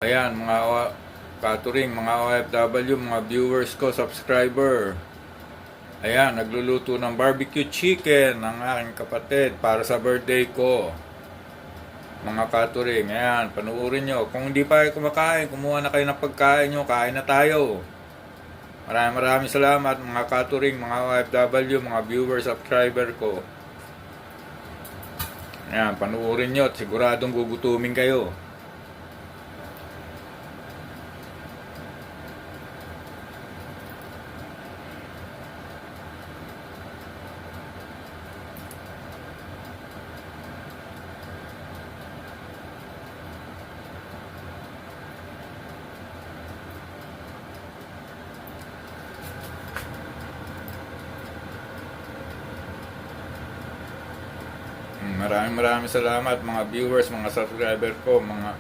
Ayan, mga catering, mga OFW, mga viewers ko, subscriber. Ayan, nagluluto ng barbecue chicken ng aking kapatid para sa birthday ko. Mga catering, ayan, panuorin nyo. Kung hindi pa kayo kumakain, kumuha na kayo ng pagkain nyo, kain na tayo. Maraming salamat mga catering, mga OFW, mga viewers, subscriber ko. Ayan, panuorin nyo at siguradong gugutumin kayo. Maraming salamat mga viewers, mga subscriber ko, mga